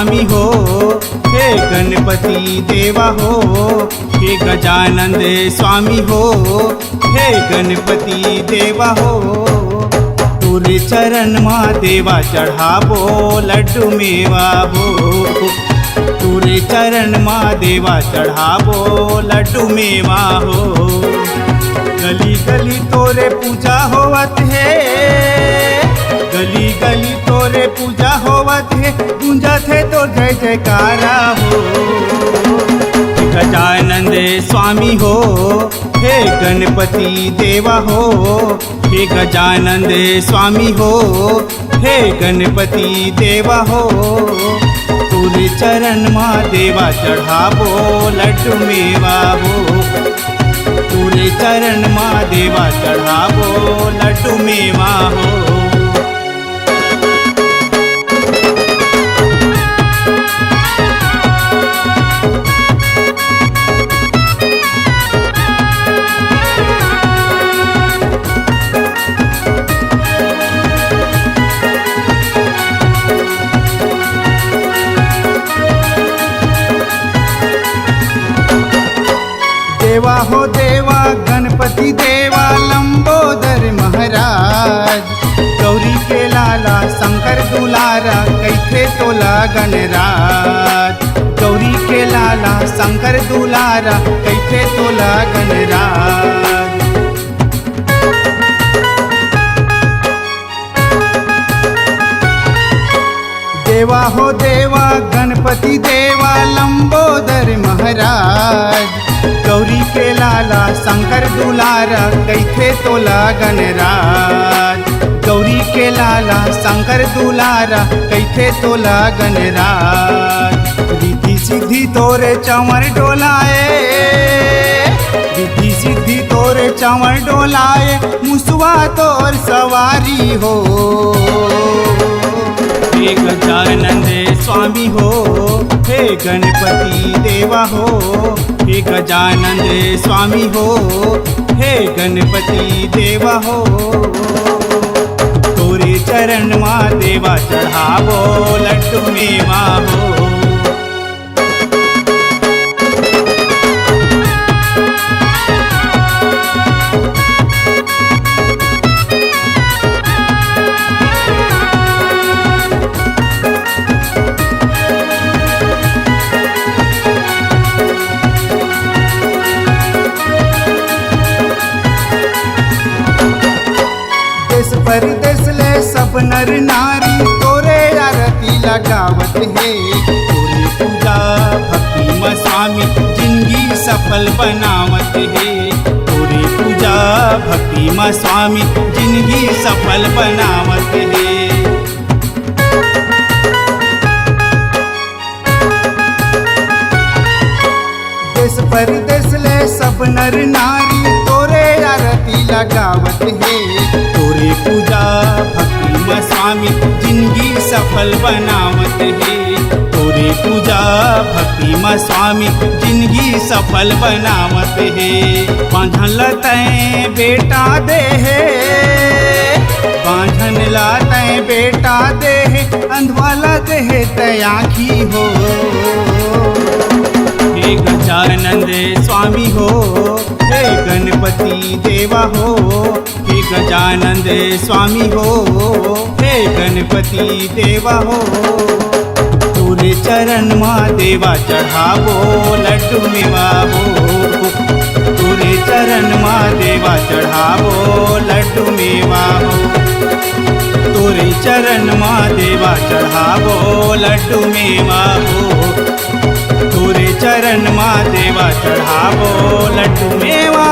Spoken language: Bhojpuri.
स्वामी हो, हे गणपति देवा हो, हे गजानन स्वामी हो, हे गणपति देवा हो। तुरे चरण माँ देवा चढ़ाबो लड्डू मेवा हो, तुरे चरण माँ देवा चढ़ाबो लड्डू मेवा हो। गली गली तोरे पूजा होवत है, गली गली तोरे पूजा होवत है, गूंजत है तो जय जयकारा हो। गजानन स्वामी हो, हे गणपति देवा हो, हे गजानन स्वामी हो, हे गणपति देवा हो। तुरे चरण माँ देवा चढ़ाबो लड्डू मेवा हो, तुरे चरण माँ देवा चढ़ाबो लड्डू मेवा हो। देवा हो देवा गणपति देवा लंबोदर महाराज, गौरी के लाला शंकर दुलारा कैथे तोला गणराज, गौरी के लाला शंकर दुलारा कैथे तोला गणराज। देवा हो देवा गणपति देवा लंबोदर महाराज, गौरी के लाला शंकर दुलारा कैथे तोला गणराज, गौरी के लाला शंकर दुलारा कैथे तोला गणराज। रिद्धि सिद्धि तोरे चंवर डोलाए, रिद्धि सिद्धि तोरे चंवर डोलाए, मुसवा तोर सवारी हो। हे गजानन स्वामी हो, हे गणपति देवा हो, हे गजानन स्वामी हो, हे गणपति देवा हो। तोरे चरण माँ देवा चढ़ाबो लड्डू मेवा हो। परदेस ले सब नर नारी तोरे आरती लगावत है, तोरे पूजा भक्ति में स्वामी जिंदगी सफल बनावत है, तोरे पूजा भक्ति में स्वामी जिंदगी सफल बनावत है। देश परदेस ले सब नर नारी तोरे आरती लगावत है, तोरे पूजा भक्ति में स्वामी जिंदगी सफल बनावत है, तोरे पूजा भक्ति में स्वामी जिंदगी सफल बनावत है। बांधन लतै बेटा दे है, बांधन लातै बेटा दे है, अंधवाला दे है तयाखी हो। हे गजानन स्वामी हो, हे गणपति देवा हो, हे गजानन स्वामी हो, हे गणपति देवा हो। तुरे चरण माँ देवा चढ़ाबो लड्डू मेवा हो, तुरे चरण माँ देवा चढ़ाबो लड्डू मेवा हो, तुरे चरण माँ देवा चढ़ाबो लड्डू मेवा हो, तुरे चरण माँ देवा चढ़ाबो लड्डू मेवा।